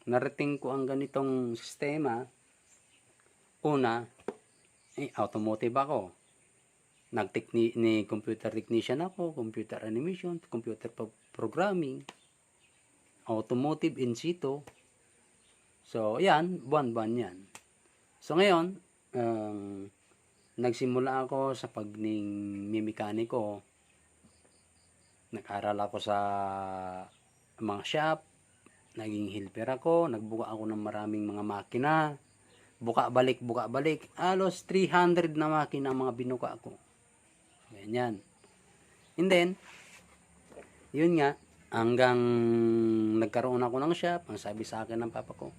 Narating ko ang ganitong sistema. Una, automotive ako. Computer technician ako, computer animation, computer programming, automotive in situ. So, yan, buwan-buwan yan. So, ngayon, nagsimula ako sa pagmimikaniko. Nag-aral ako sa mga shop, naging helper ako, nagbuka ako ng maraming mga makina, buka balik, alos 300 na makina ang mga binuka ko. Ganyan. And then, yun nga, hanggang nagkaroon ako ng shop, ang sabi sa akin ng papa ko,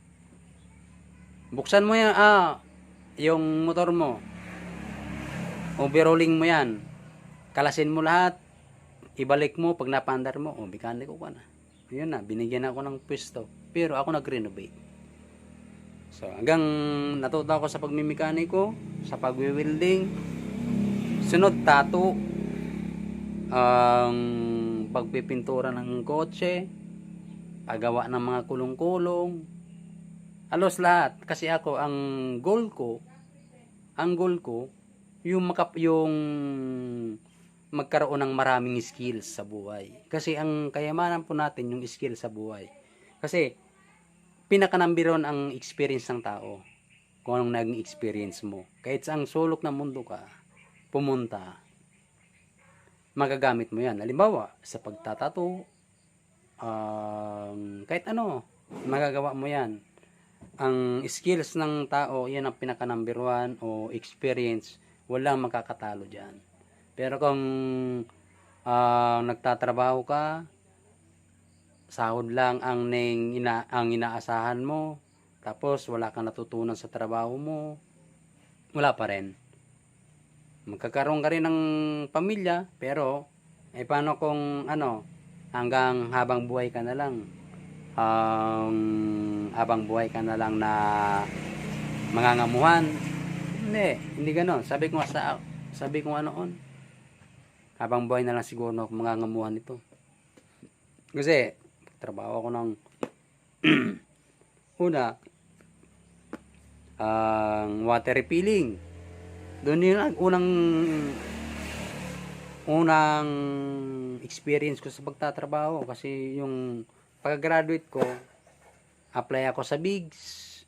buksan mo yan, yung motor mo, overhauling mo yan, kalasin mo lahat, ibalik mo, pag napandar mo, mekaniko ka na. Yun na, binigyan ako ng pwesto, pero ako nag-renovate. So, hanggang natuto ako sa pagmimekaniko, sa pagwi-welding, sunod tattoo, ang pagpipintura ng kotse, paggawa ng mga kulong-kulong, halos lahat. Kasi ako, ang goal ko, yung magkaroon ng maraming skills sa buhay. Kasi ang kayamanan po natin yung skill sa buhay. Kasi pinakanambiron ang experience ng tao. Kung anong naging experience mo. Kahit sa ang sulok ng mundo ka pumunta, magagamit mo yan. Halimbawa, sa pagtatato, kahit ano, magagawa mo yan. Ang skills ng tao, yan ang pinaka number 1 o experience, walang makakatalo dyan. Pero kung nagtatrabaho ka, sahod lang ang inaasahan mo, tapos wala kang natutunan sa trabaho mo, wala pa rin. Magkakaroon ka rin ng pamilya, pero paano kung hanggang habang buhay ka na lang, habang buhay ka na lang na mangangamuhan. Hindi gano'n. Sabi ko habang buhay na lang siguro ako mangangamuhan nito. Kasi trabaho ako ng water refilling. Doon yung unang experience ko sa pagtatrabaho, kasi yung pagka-graduate ko, apply ako sa Bigs,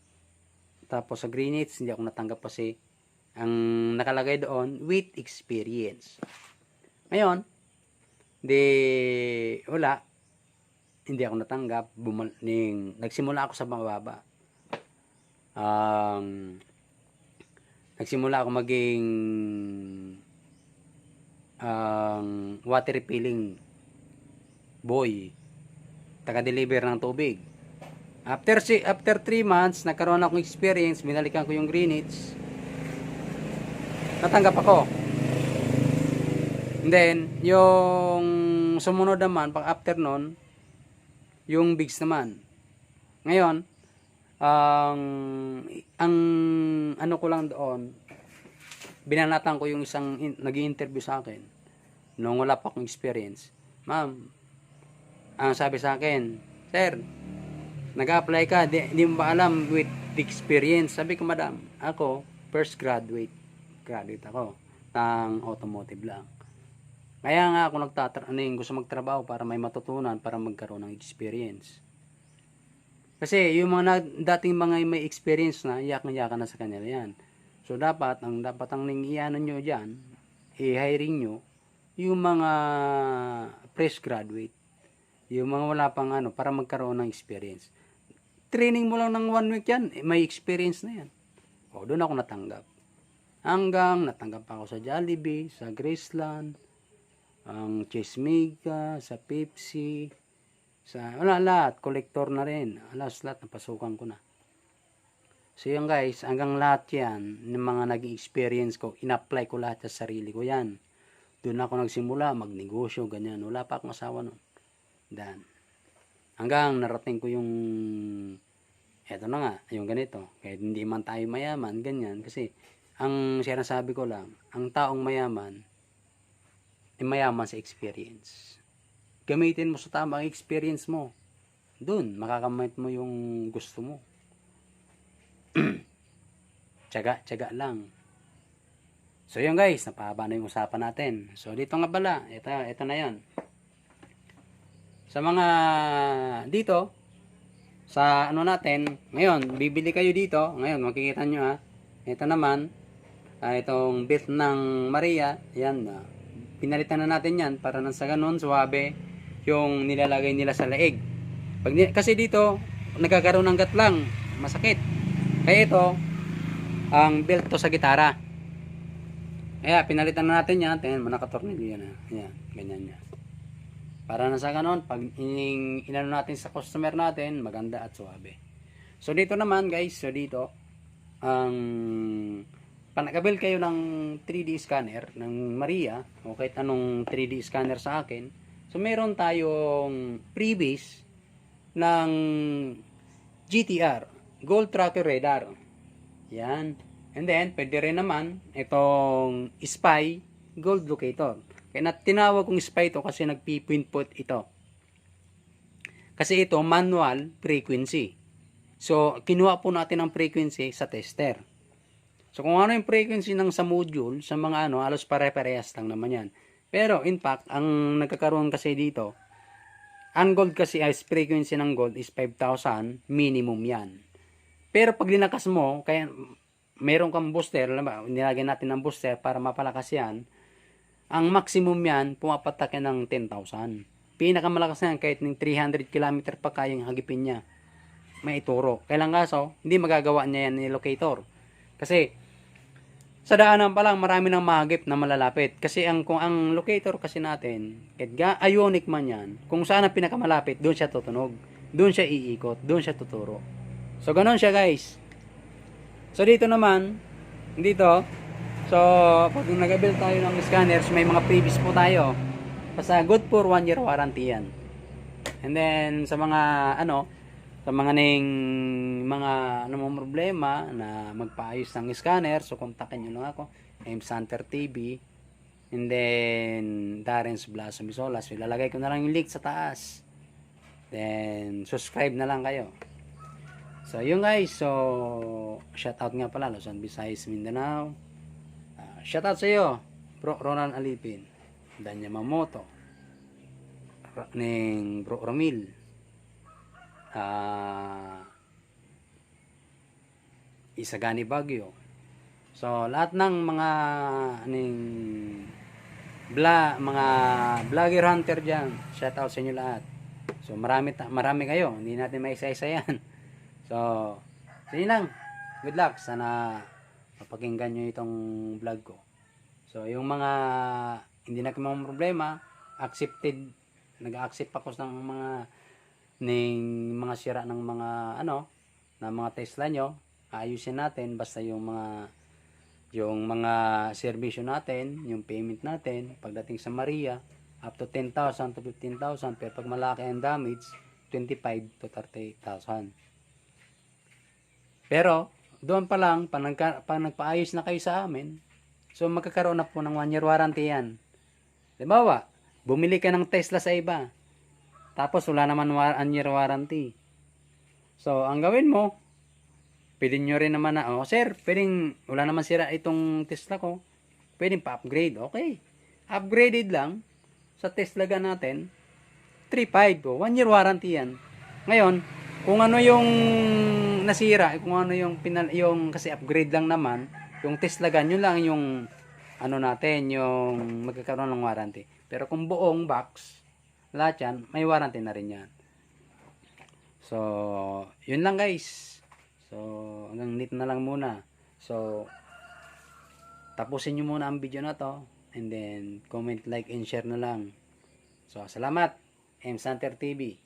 tapos sa Greenwich, hindi ako natanggap kasi ang nakalagay doon, with experience. Ngayon, hindi ako natanggap, nagsimula ako sa mababa. Nagsimula ako maging water refilling boy, taga-deliver ng tubig. After 3 months, nagkaroon akong experience, binalikan ko yung Greenwich, natanggap ako. And then, yung sumunod naman, pag after nun, yung Bigs naman. Ngayon, ang ano ko lang doon, binanatan ko yung isang nag-i-interview sa akin nung wala pa akong experience. Ma'am, ang sabi sa akin, sir, nag-apply ka, di mo ba alam with experience? Sabi ko, madam, ako first graduate ako ng automotive lang. Kaya nga ako gusto magtrabaho para may matutunan, para magkaroon ng experience. Kasi yung mga dating mga may experience na, iyak-iyakan na sa kanila yan. So dapat ang iyanan nyo dyan, i-hiring nyo yung mga fresh graduate, yung mga wala pang para magkaroon ng experience. Training mo lang ng 1 week yan, may experience na yan. Doon ako natanggap. Hanggang natanggap ako sa Jollibee, sa Graceland, ang Chesmega, sa Pepsi, sa lahat, collector na rin. Lahat napasukan ko na. So yun guys, hanggang lahat yan, ng mga naging experience ko, in-apply ko lahat sa sarili ko yan. Doon ako nagsimula, magnegosyo, ganyan. Wala pa akong asawa nun. Dan. Hanggang narating ko yung, eto na nga, yung ganito. Kahit hindi man tayo mayaman, ganyan. Kasi, ang sinasabi ko lang, ang taong mayaman, ay mayaman sa experience. Gamitin mo sa tamang experience mo. Doon, makakamit mo yung gusto mo. Tiyaga lang. So yun guys, napahaba na yung usapan natin. So dito nga pala, ito na yan. Sa mga dito, sa natin, ngayon, bibili kayo dito. Ngayon, makikita nyo ito naman, itong bit ng Maria, yan, pinalitan na natin yan para nang sa ganun, suwabe yung nilalagay nila sa leeg. Kasi dito, nagkakaroon ng gatlang, masakit. Kaya ito, ang belt to sa gitara. Kaya pinalitan na natin yan. Tingnan mo, nakatornilyo na. Yan, ganyan yan. Para na sa ganon, pag inano natin sa customer natin, maganda at suwabe. So dito naman guys, so dito, panakabil kayo ng 3D scanner ng Maria, o kahit anong 3D scanner sa akin. So meron tayong freebies ng GTR. gold tracker radar. Yan. And then, pwede rin naman itong spy gold locator. Kaya tinawag kong spy ito kasi nagpipinput ito. Kasi ito, manual frequency. So, kinuha po natin ang frequency sa tester. So, kung ano yung frequency ng sa module, sa mga halos pare-parehas lang naman yan. Pero, in fact, ang nagkakaroon kasi dito, ang gold kasi ay frequency ng gold is 5,000 minimum yan. Pero pag linakas mo, kaya meron kang booster, nilagyan natin ng booster para mapalakas yan, ang maximum yan, pumapatak yan ng 10,000. Pinakamalakas yan, kahit ng 300 km pa kayang hagipin niya. May ituro. Kailang kaso, hindi magagawa niya yan ni locator. Kasi, sa daanan pa lang, marami nang mahagip na malalapit. Kasi kung ang locator kasi natin, kahit ionic man yan, kung saan ang pinakamalapit, doon siya tutunog. Doon siya iikot. Doon siya tuturo. So, ganun siya guys. So, dito naman, dito, so, pag nag-build tayo ng scanners, may mga previous po tayo. Basta good for 1 year warranty yan. And then, sa mga, sa mga problema na magpaayos ng scanner, so kontakin nyo lang ako, Santer TV, and then Darren's Blossom Isolas. Ilalagay ko na lang yung link sa taas. Then, subscribe na lang kayo. So, yun guys. So, shoutout nga pala, Luzon, Visayas, Mindanao. Shoutout sa iyo, Bro Ronan Alipin, Danya Mamoto, Ning Bro Romil, Isagani Bagyo. So, lahat ng mga mga vlogger hunter dyan, shoutout sa inyo lahat. So, marami kayo. Hindi natin maisa-isa yan. So, sige lang. Good luck. Sana mapakinggan nyo itong vlog ko. So, yung mga hindi na mga problema, accepted, nag-accept ako ng mga sira ng mga ng mga Tesla nyo. Ayusin natin basta yung mga serbisyo natin, yung payment natin pagdating sa Maria up to 10,000 to 15,000, pero pag malaki ang damage 25 to 30,000. Pero doon pa lang pag nagpaayos na kayo sa amin, so magkakaroon na po ng 1 year warranty yan. Halimbawa, bumili ka ng Tesla sa iba, tapos wala naman 1 year warranty. So ang gawin mo, pwede nyo rin naman na, sir, pwedeng wala naman sira itong Tesla ko, pwedeng pa-upgrade. Okay, upgraded lang sa Tesla natin, 3.5 o 1 year warranty yan. Ngayon, kung ano yung nasira, kung ano yung kasi upgrade lang naman, yung Tesla yun lang yung natin, yung magkakaroon ng warranty. Pero kung buong box, lahat yan, may warranty na rin yan. So, yun lang guys. So, hanggang dito na lang muna. So, tapusin nyo muna ang video na to. And then, comment, like, and share na lang. So, salamat. Santer TV.